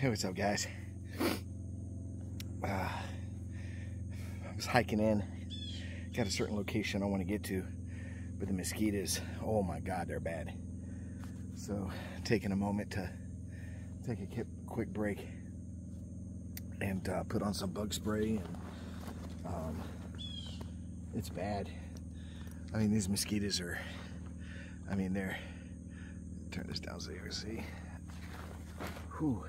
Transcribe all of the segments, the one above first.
Hey, what's up, guys? I was hiking in, got a certain location I want to get to, but the mosquitoes, oh my god, they're bad. So taking a moment to take a quick break and put on some bug spray, and it's bad. I mean, these mosquitoes are, I mean, they're, turn this down so you can see. Whew.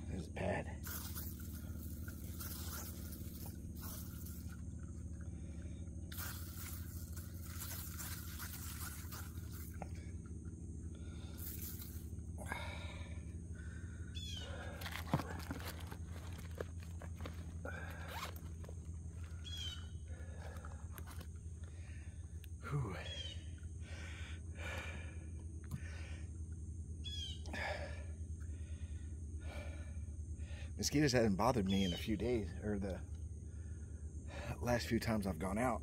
This is bad. Whew. mosquitoes hadn't bothered me in a few days, or the last few times I've gone out.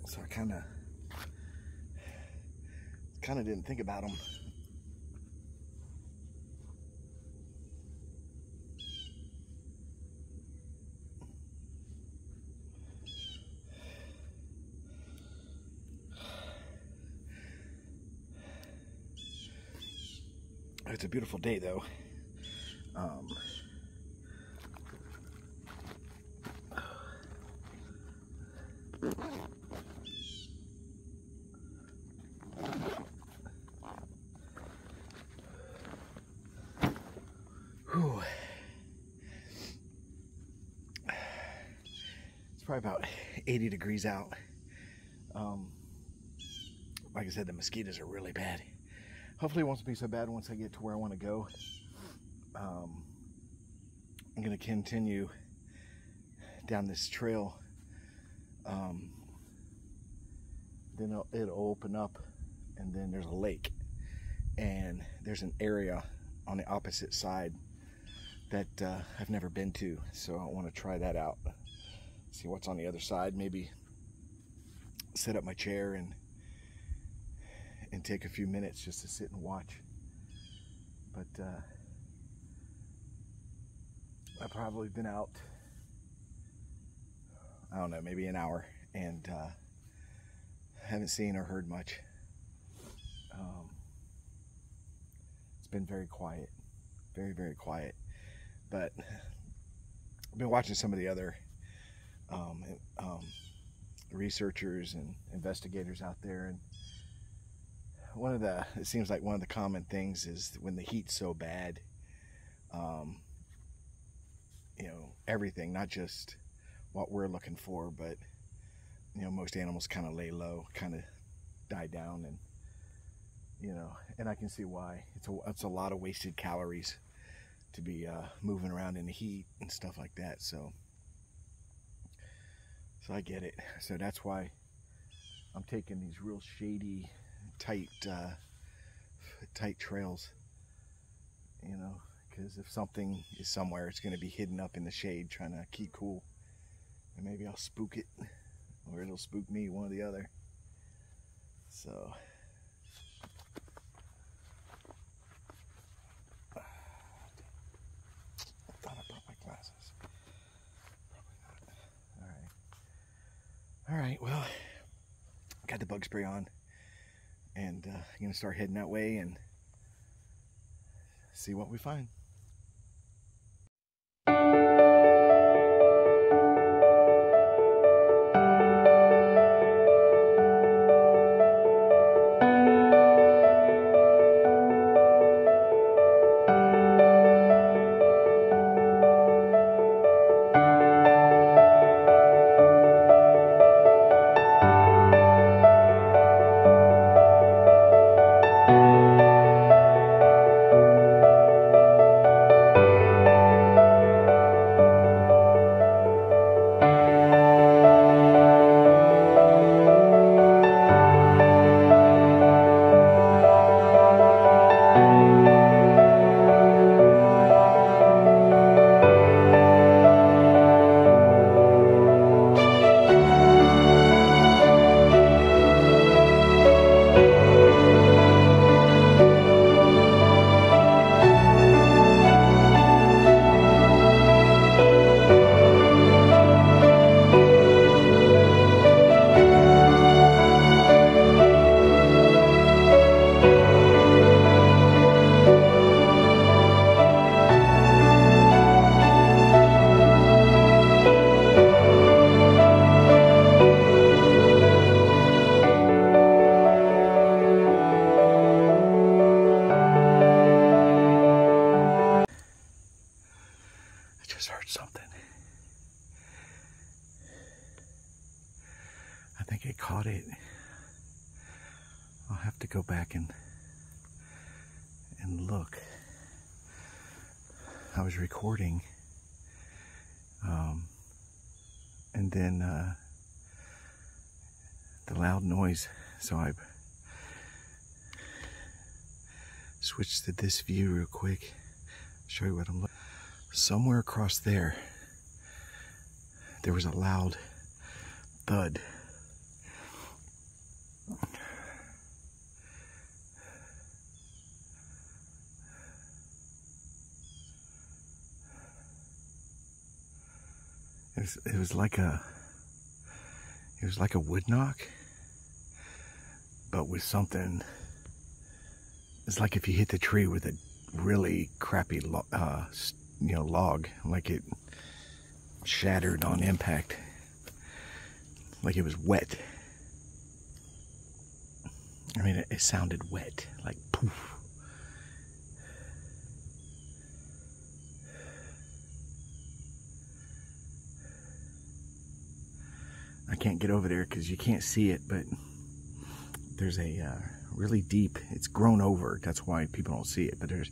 So I kind of didn't think about them. It's a beautiful day, though. Whew. It's probably about 80 degrees out. Like I said, the mosquitoes are really bad. Hopefully it won't be so bad once I get to where I want to go. I'm going to continue down this trail. Then it'll open up, and then there's a lake, and there's an area on the opposite side that I've never been to, so I want to try that out, see what's on the other side. Maybe set up my chair and take a few minutes just to sit and watch. But I've probably been out, I don't know, maybe an hour, and haven't seen or heard much. It's been very quiet, very, very quiet. But I've been watching some of the other researchers and investigators out there, and it seems like one of the common things is when the heat's so bad, you know, everything, not just what we're looking for, but you know, most animals kind of lay low, kind of die down, and you know, and I can see why. It's a lot of wasted calories to be moving around in the heat and stuff like that. So I get it. So that's why I'm taking these real shady, tight trails, you know, because if something is somewhere, it's going to be hidden up in the shade trying to keep cool, and maybe I'll spook it, or it'll spook me, one or the other. So I thought I brought my glasses. Probably not. All right, well, got the bug spray on, and I'm gonna start heading that way and see what we find. Heard something. I think I caught it. I'll have to go back and look. I was recording, and then the loud noise, so I switched to this view real quick. Show you what I'm looking. Somewhere across there, there was a loud thud. It was like a wood knock, but with something. It's like if you hit the tree with a really crappy log, like it shattered on impact, like it was wet. I mean, it sounded wet, like poof. I can't get over there because you can't see it, but there's a really deep, it's grown over, that's why people don't see it, but there's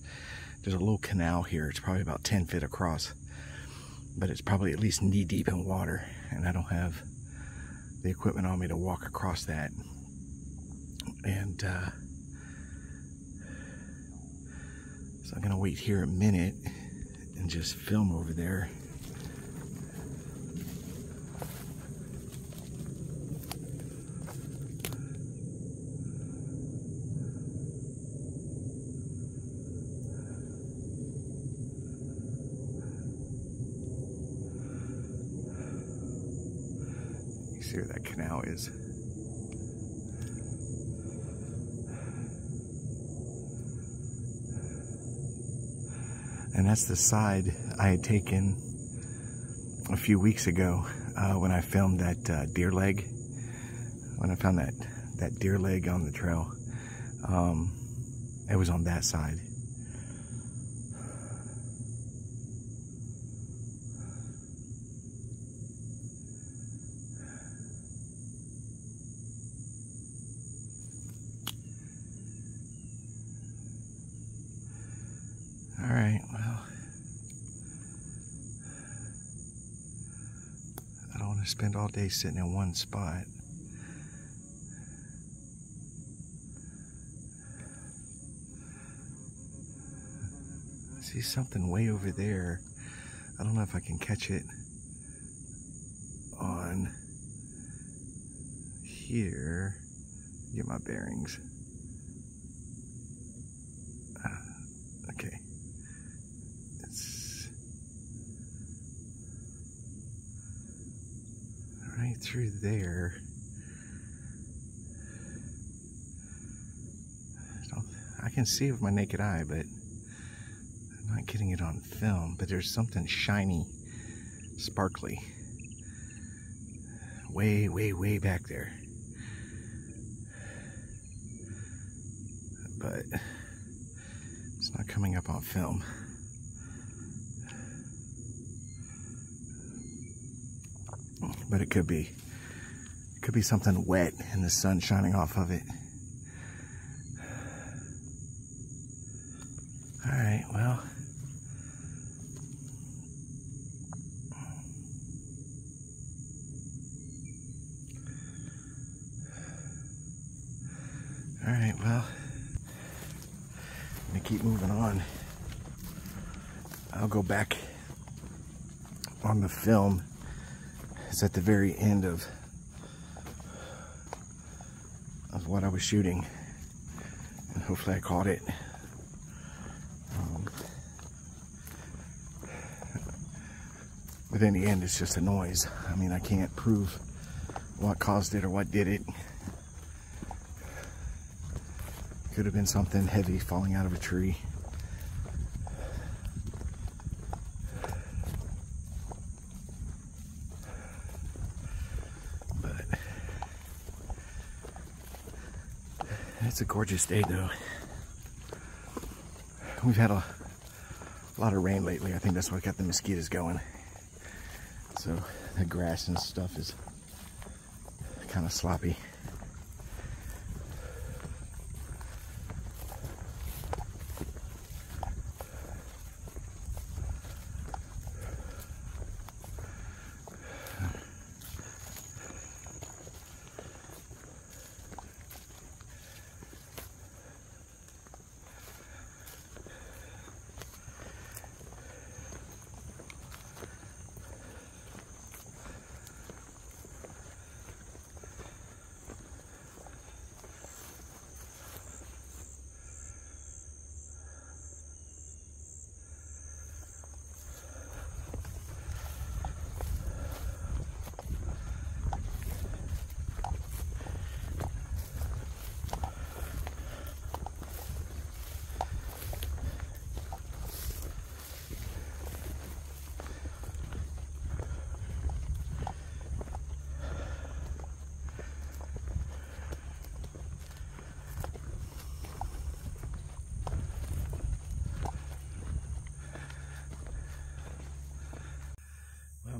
a little canal here. It's probably about 10 feet across, but it's probably at least knee deep in water, and I don't have the equipment on me to walk across that. And so I'm gonna wait here a minute and just film over there. See where that canal is. And that's the side I had taken a few weeks ago when I filmed that deer leg. When I found that deer leg on the trail, it was on that side. All right, well, I don't want to spend all day sitting in one spot. I see something way over there. I don't know if I can catch it on here. Get my bearings. Okay. It's right through there. I can see it with my naked eye, but I'm not getting it on film. But there's something shiny, sparkly, way, way, way back there. But it's not coming up on film. But it could be something wet and the sun shining off of it. All right, well. All right, well. I'm gonna keep moving on. I'll go back on the film. It's at the very end of what I was shooting, and hopefully I caught it. But in the end, it's just a noise. I mean, I can't prove what caused it or what did it. Could have been something heavy falling out of a tree. But it's a gorgeous day though. We've had a lot of rain lately. I think that's what got the mosquitoes going. So the grass and stuff is kind of sloppy.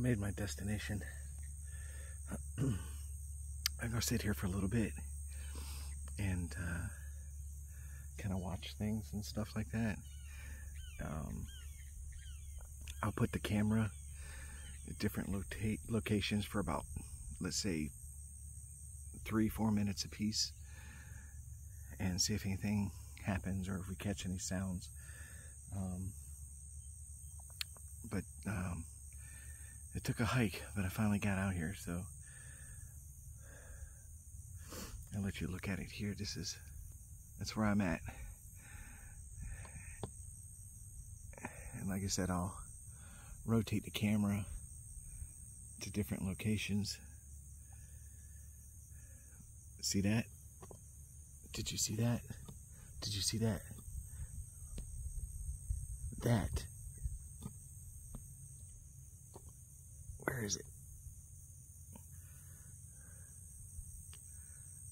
made my destination. I'm gonna sit here for a little bit and kind of watch things and stuff like that. I'll put the camera at different locations for about, let's say, 3-4 minutes a piece, and see if anything happens or if we catch any sounds. But it took a hike, but I finally got out here, so I'll let you look at it here. That's where I'm at. And like I said, I'll rotate the camera to different locations. See that? Did you see that? Did you see that? That. Where is it?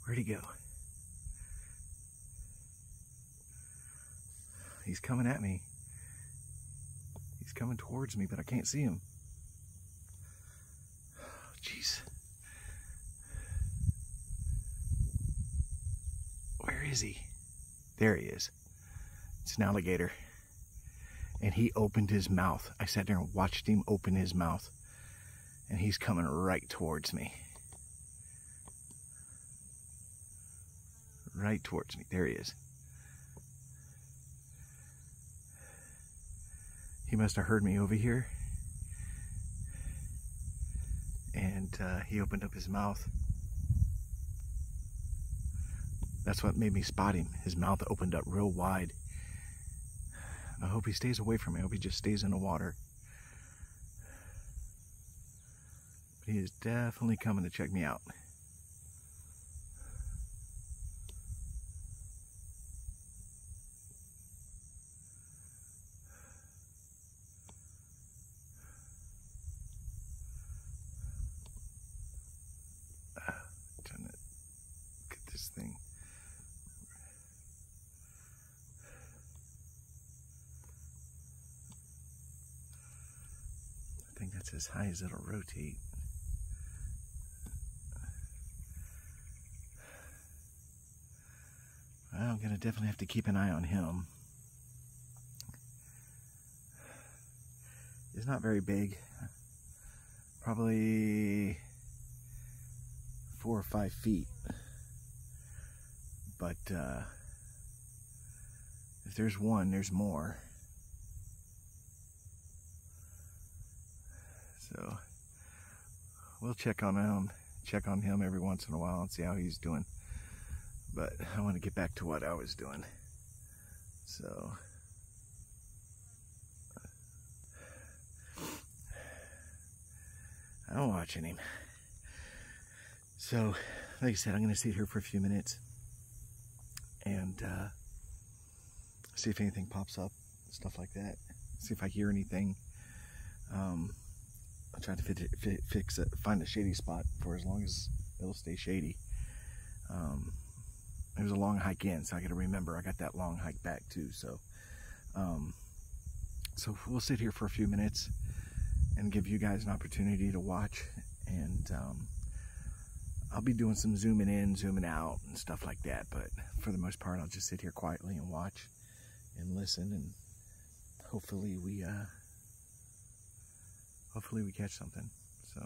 Where'd he go? He's coming at me. He's coming towards me, but I can't see him. Jeez. Where is he? There he is. It's an alligator. And he opened his mouth. I sat there and watched him open his mouth. And he's coming right towards me. Right towards me. There he is. He must have heard me over here. And he opened up his mouth. That's what made me spot him. His mouth opened up real wide. I hope he stays away from me. I hope he just stays in the water. But he is definitely coming to check me out. Trying to get this thing. I think that's as high as it'll rotate. Well, I'm gonna definitely have to keep an eye on him. He's not very big. Probably 4 or 5 feet. But if there's one, there's more. So we'll check on him every once in a while and see how he's doing. But I want to get back to what I was doing. So I'm watching him. So like I said, I'm going to sit here for a few minutes and see if anything pops up, stuff like that. See if I hear anything. I'll try to find a shady spot for as long as it'll stay shady. It was a long hike in, so I got to remember I got that long hike back too. So we'll sit here for a few minutes and give you guys an opportunity to watch. And I'll be doing some zooming in, zooming out, and stuff like that. But for the most part, I'll just sit here quietly and watch and listen, and hopefully we catch something. So.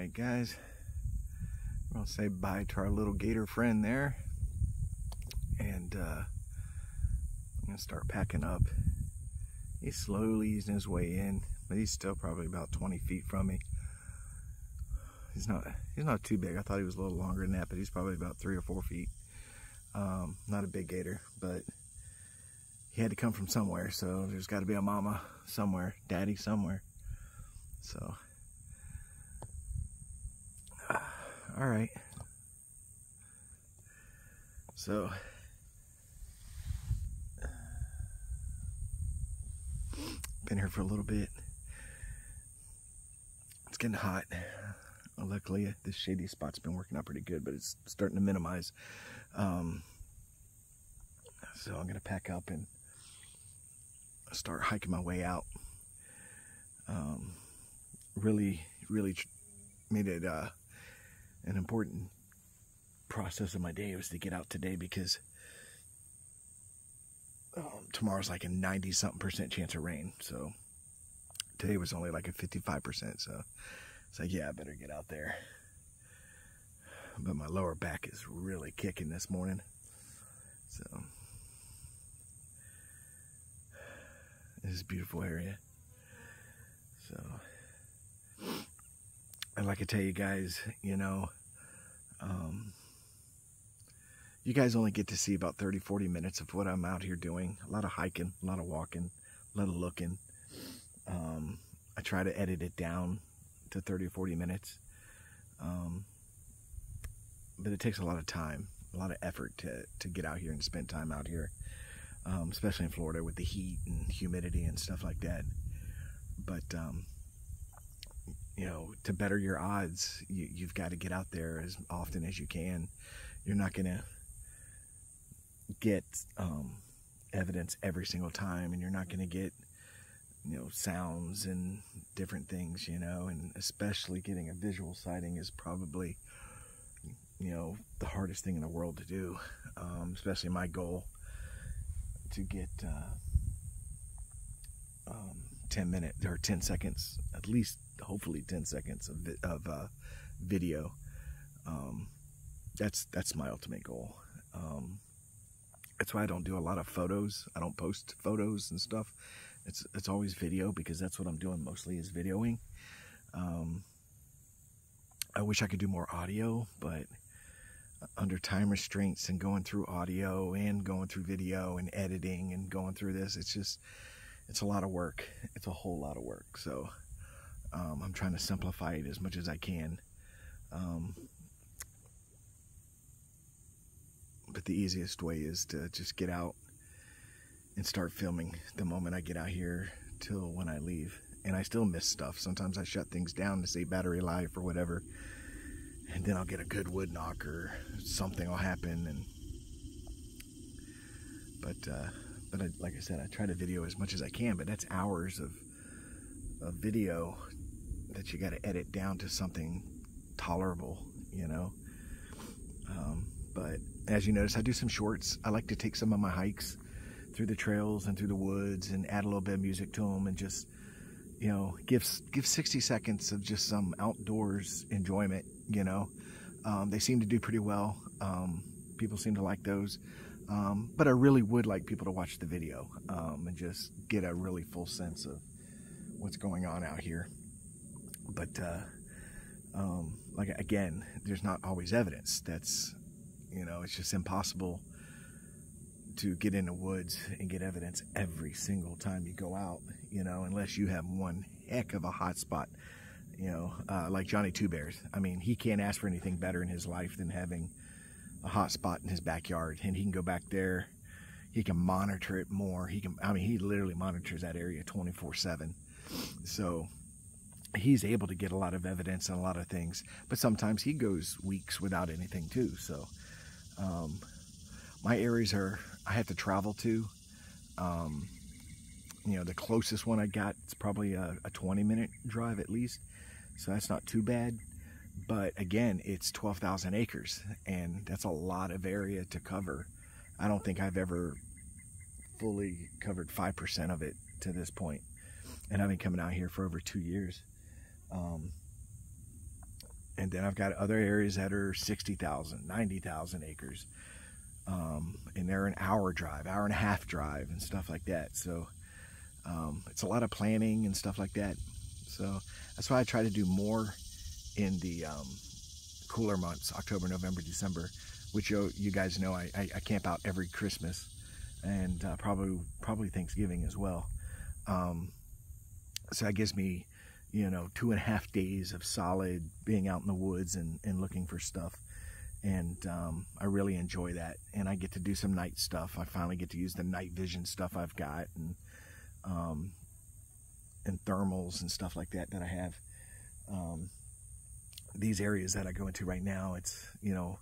Alright guys, I'll say bye to our little gator friend there, and I'm going to start packing up. He's slowly easing his way in, but he's still probably about 20 feet from me. He's not too big. I thought he was a little longer than that, but he's probably about 3 or 4 feet. Not a big gator, but he had to come from somewhere, so there's got to be a mama somewhere, daddy somewhere. So, all right. So, been here for a little bit. It's getting hot. Luckily, this shady spot's been working out pretty good, but it's starting to minimize. So I'm gonna pack up and start hiking my way out. Really made it an important process of my day was to get out today, because tomorrow's like a 90-something% chance of rain. So today was only like a 55%. So it's like, yeah, I better get out there. But my lower back is really kicking this morning. So this is a beautiful area. So I'd like to tell you guys, you know, you guys only get to see about 30-40 minutes of what I'm out here doing. A lot of hiking, a lot of walking, a lot of looking. I try to edit it down to 30 or 40 minutes. But it takes a lot of time, a lot of effort to get out here and spend time out here, especially in Florida with the heat and humidity and stuff like that. But, you know, to better your odds, you've got to get out there as often as you can. You're not going to get evidence every single time, and you're not going to get, you know, sounds and different things, you know, and especially getting a visual sighting is probably, you know, the hardest thing in the world to do. Especially my goal to get 10 minutes or 10 seconds, at least hopefully 10 seconds of video. That's my ultimate goal. That's why I don't do a lot of photos. I don't post photos and stuff. It's always video, because that's what I'm doing mostly, is videoing. I wish I could do more audio, but under time restraints and going through audio and going through video and editing and going through this, it's a lot of work. It's a whole lot of work. So I'm trying to simplify it as much as I can. But the easiest way is to just get out and start filming the moment I get out here till when I leave. And I still miss stuff. Sometimes I shut things down to say battery life or whatever, and then I'll get a good wood knock or something will happen. But like I said, I try to video as much as I can, but that's hours of video that you got to edit down to something tolerable, you know. But as you notice, I do some shorts. I like to take some of my hikes through the trails and through the woods and add a little bit of music to them, and just, you know, give 60 seconds of just some outdoors enjoyment, you know. They seem to do pretty well. People seem to like those. But I really would like people to watch the video and just get a really full sense of what's going on out here. But like, again, there's not always evidence. That's, you know, it's just impossible to get in the woods and get evidence every single time you go out, you know, unless you have one heck of a hot spot, you know, like Johnny Two Bears. I mean, he can't ask for anything better in his life than having a hot spot in his backyard, and he can go back there. He can monitor it more. He literally monitors that area 24/7. So he's able to get a lot of evidence and a lot of things, but sometimes he goes weeks without anything too. So my areas I have to travel to. You know, the closest one I got, it's probably a 20-minute drive at least, so that's not too bad. But again, it's 12,000 acres, and that's a lot of area to cover. I don't think I've ever fully covered 5% of it to this point, and I've been coming out here for over 2 years. And then I've got other areas that are 60,000, 90,000 acres. And they're an hour drive, hour and a half drive and stuff like that. So it's a lot of planning and stuff like that. So that's why I try to do more in the cooler months, October, November, December, which you guys know I camp out every Christmas and probably Thanksgiving as well. So that gives me, you know, 2.5 days of solid being out in the woods and looking for stuff. And I really enjoy that. And I get to do some night stuff. I finally get to use the night vision stuff I've got, and thermals and stuff like that I have. These areas that I go into right now, it's, you know,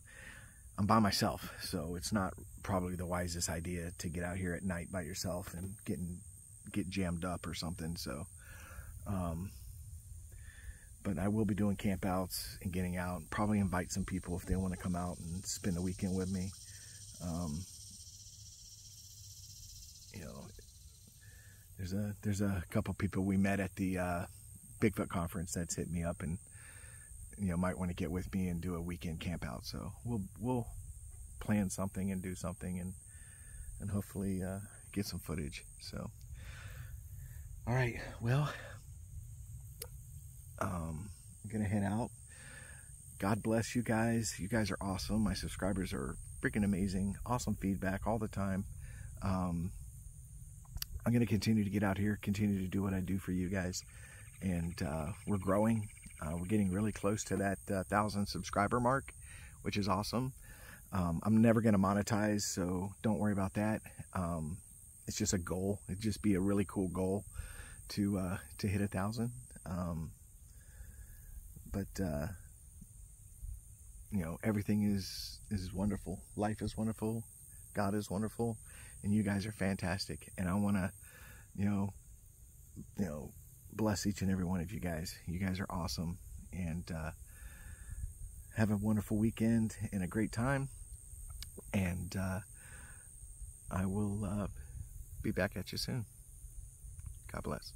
I'm by myself, so it's not probably the wisest idea to get out here at night by yourself and get jammed up or something. So but I will be doing camp outs and getting out, probably invite some people if they want to come out and spend the weekend with me. You know, there's a couple people we met at the Bigfoot conference that's hit me up and, you know, might want to get with me and do a weekend camp out. So we'll plan something and do something and hopefully get some footage. So all right, well, I'm gonna head out. God bless you guys. You guys are awesome. My subscribers are freaking amazing. Awesome feedback all the time. I'm gonna continue to get out here, continue to do what I do for you guys, and we're growing. We're getting really close to that 1,000 subscriber mark, which is awesome. I'm never gonna monetize, so don't worry about that. It's just a goal. It'd just be a really cool goal to hit 1,000. But you know, everything is wonderful. Life is wonderful. God is wonderful, and you guys are fantastic. And I want to, you know, bless each and every one of you guys. You guys are awesome, and have a wonderful weekend and a great time. And I will be back at you soon. God bless.